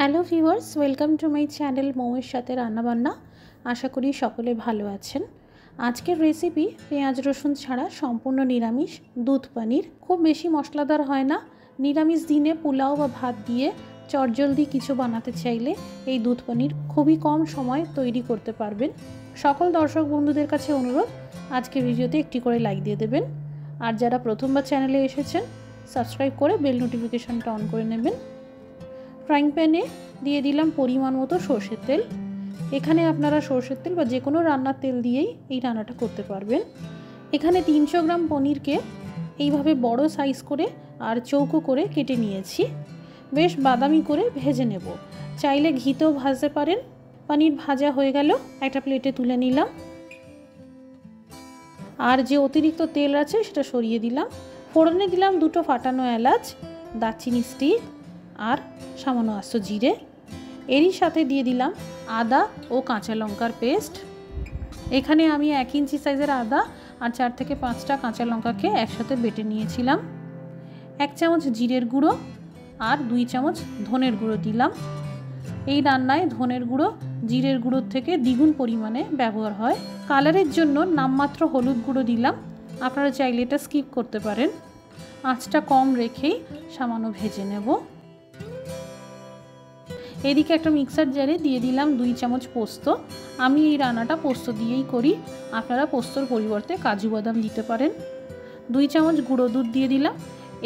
Hello viewers, welcome to my channel মৌয়ের সাথে রান্নাবান্না। আশা করি সকলে ভালো আছেন। আজকের রেসিপি পেঁয়াজ রসুন ছাড়া সম্পূর্ণ নিরামিষ দুধ পনির। খুব বেশি মশলাদার হয় না। নিরামিষ দিনে পোলাও বা ভাত দিয়ে চটজলদি কিছু বানাতে চাইলে এই দুধ পনির খুবই কম সময় তৈরি করতে পারবেন। সকল দর্শক বন্ধুদের কাছে অনুরোধ, আজকের ভিডিওতে একটি করে লাইক দিয়ে দেবেন। আর যারা প্রথমবার চ্যানেলে এসেছেন সাবস্ক্রাইব করে বেল নোটিফিকেশনটা অন করে নেবেন। ফ্রাইং প্যানে দিয়ে দিলাম পরিমাণ মতো সরষের তেল। এখানে আপনারা সরষের তেল বা যে কোনো রান্নার তেল দিয়েই এই রান্নাটা করতে পারবেন। এখানে 300 গ্রাম পনিরকে এইভাবে বড় সাইজ করে আর চৌকো করে কেটে নিয়েছি। বেশ বাদামি করে ভেজে নেব। চাইলে ঘিতেও ভাজতে পারেন। পনির ভাজা হয়ে গেল, একটা প্লেটে তুলে নিলাম। আর যে অতিরিক্ত তেল আছে সেটা সরিয়ে দিলাম। ফোড়নে দিলাম 2টো ফাটানো এলাচ, দারচিনি স্টিক আর সামান্য আস্ত জিরে। এরই সাথে দিয়ে দিলাম আদা ও কাঁচা লঙ্কার পেস্ট। এখানে আমি 1 ইঞ্চি সাইজের আদা আর 4 থেকে 5টা কাঁচা লঙ্কাকে একসাথে বেটে নিয়েছিলাম। 1 চামচ জিরের গুঁড়ো আর 2 চামচ ধনের গুঁড়ো দিলাম। এই রান্নায় ধনের গুঁড়ো জিরের গুঁড়োর থেকে দ্বিগুণ পরিমাণে ব্যবহার হয়। কালারের জন্য নামমাত্র হলুদ গুঁড়ো দিলাম, আপনারা চাইলে এটা স্কিপ করতে পারেন। আঁচটা কম রেখেই সামান্য ভেজে নেব। এদিকে একটা মিক্সার জারে দিয়ে দিলাম 2 চামচ পোস্ত। আমি এই রান্নাটা পোস্ত দিয়েই করি, আপনারা পোস্তর পরিবর্তে কাজু বাদাম দিতে পারেন। 2 চামচ গুঁড়ো দুধ দিয়ে দিলাম।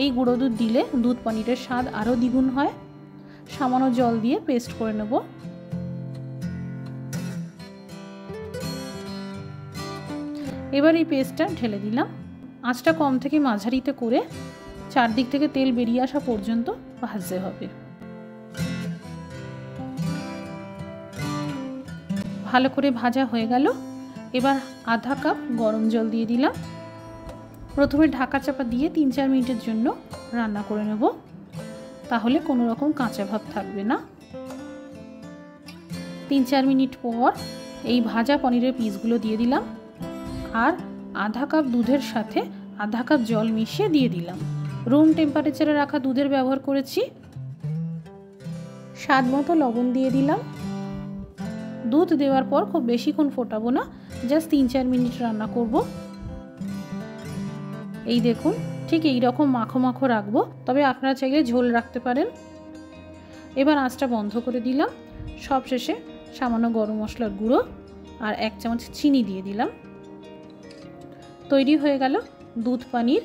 এই গুঁড়ো দুধ দিলে দুধ পনিরের স্বাদ আরও দ্বিগুণ হয়। সামান্য জল দিয়ে পেস্ট করে নেব। এবার এই পেস্টটা ঢেলে দিলাম। আঁচটা কম থেকে মাঝারিতে করে চারদিক থেকে তেল বেরিয়ে আসা পর্যন্ত ভাজতে হবে। ভালো করে ভাজা হয়ে গেল। এবার আধা কাপ গরম জল দিয়ে দিলাম। প্রথমে ঢাকা চাপা দিয়ে 3-4 মিনিটের জন্য রান্না করে নেব, তাহলে কোনো রকম কাঁচা ভাব থাকবে না। 3-4 মিনিট পর এই ভাজা পনিরের পিসগুলো দিয়ে দিলাম আর আধা কাপ দুধের সাথে আধা কাপ জল মিশিয়ে দিয়ে দিলাম। রুম টেম্পারেচারে রাখা দুধের ব্যবহার করেছি। স্বাদ মতো লবণ দিয়ে দিলাম। দুধ দেওয়ার পর খুব বেশিক্ষণ ফোটাবো না, জাস্ট 3-4 মিনিট রান্না করব। এই দেখুন, ঠিক এই রকম মাখো মাখো রাখবো, তবে আপনারা চাইলে ঝোল রাখতে পারেন। এবার আঁচটা বন্ধ করে দিলাম। সবশেষে সামান্য গরম মশলার গুঁড়ো আর 1 চামচ চিনি দিয়ে দিলাম। তৈরি হয়ে গেল দুধ পনির।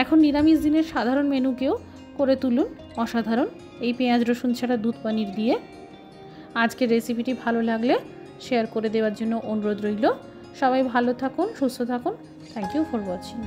এখন নিরামিষ দিনের সাধারণ মেনুকেও করে তুলুন অসাধারণ এই পেঁয়াজ রসুন ছাড়া দুধ পনির দিয়ে। আজকের রেসিপিটি ভালো লাগলে শেয়ার করে দেওয়ার জন্য অনুরোধ রইল। সবাই ভালো থাকুন, সুস্থ থাকুন। Thank you for watching.